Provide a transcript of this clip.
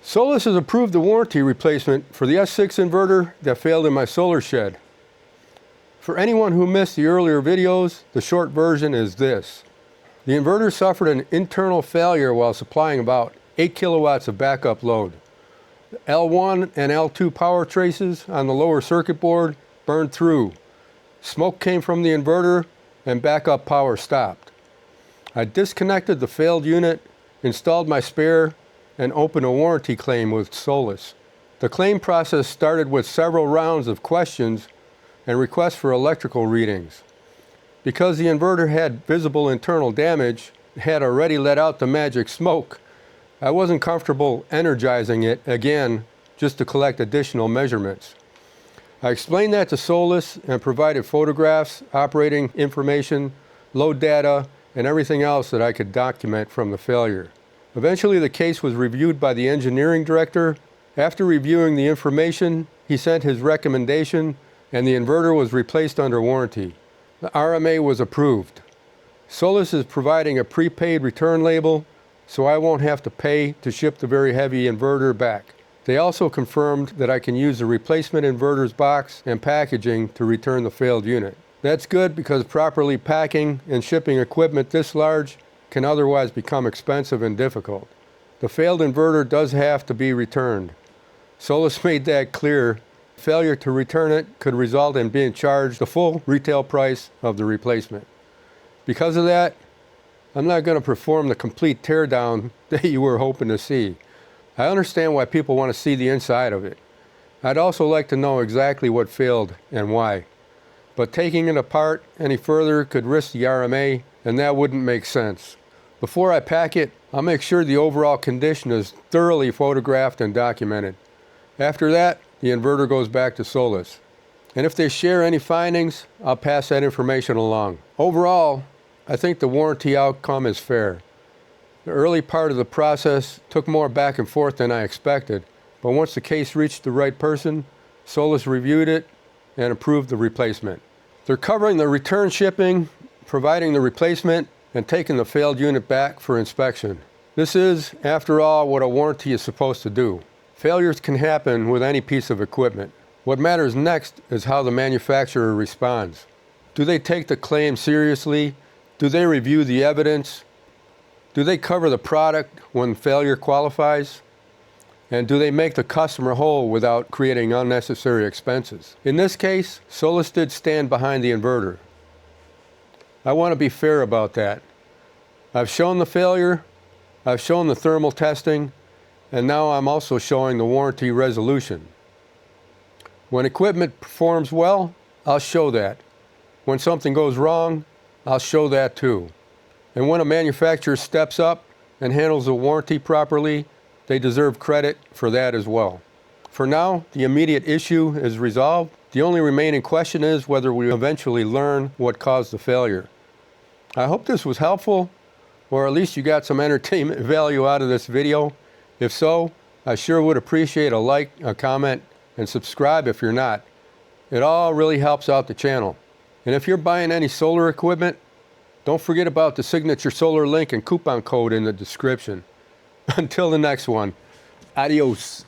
Solis has approved the warranty replacement for the S6 inverter that failed in my solar shed. For anyone who missed the earlier videos, the short version is this. The inverter suffered an internal failure while supplying about 8 kilowatts of backup load. The L1 and L2 power traces on the lower circuit board burned through. Smoke came from the inverter and backup power stopped. I disconnected the failed unit, installed my spare, and opened a warranty claim with Solis. The claim process started with several rounds of questions and requests for electrical readings. Because the inverter had visible internal damage, it had already let out the magic smoke, I wasn't comfortable energizing it again just to collect additional measurements. I explained that to Solis and provided photographs, operating information, load data, and everything else that I could document from the failure. Eventually, the case was reviewed by the engineering director. After reviewing the information, he sent his recommendation, and the inverter was replaced under warranty. The RMA was approved. Solis is providing a prepaid return label, so I won't have to pay to ship the very heavy inverter back. They also confirmed that I can use the replacement inverter's box and packaging to return the failed unit. That's good because properly packing and shipping equipment this large can otherwise become expensive and difficult. The failed inverter does have to be returned. Solis made that clear. Failure to return it could result in being charged the full retail price of the replacement. Because of that, I'm not going to perform the complete teardown that you were hoping to see. I understand why people want to see the inside of it. I'd also like to know exactly what failed and why. But taking it apart any further could risk the RMA, and that wouldn't make sense. Before I pack it, I'll make sure the overall condition is thoroughly photographed and documented. After that, the inverter goes back to Solis. And if they share any findings, I'll pass that information along. Overall, I think the warranty outcome is fair. The early part of the process took more back and forth than I expected, but once the case reached the right person, Solis reviewed it and approved the replacement. They're covering the return shipping, providing the replacement, and taking the failed unit back for inspection. This is, after all, what a warranty is supposed to do. Failures can happen with any piece of equipment. What matters next is how the manufacturer responds. Do they take the claim seriously? Do they review the evidence? Do they cover the product when failure qualifies? And do they make the customer whole without creating unnecessary expenses? In this case, Solis did stand behind the inverter. I want to be fair about that. I've shown the failure, I've shown the thermal testing, and now I'm also showing the warranty resolution. When equipment performs well, I'll show that. When something goes wrong, I'll show that too. And when a manufacturer steps up and handles the warranty properly, they deserve credit for that as well. For now, the immediate issue is resolved. The only remaining question is whether we eventually learn what caused the failure. I hope this was helpful, or at least you got some entertainment value out of this video. If so, I sure would appreciate a like, a comment, and subscribe if you're not. It all really helps out the channel. And if you're buying any solar equipment, don't forget about the signature solar link and coupon code in the description. Until the next one, adios.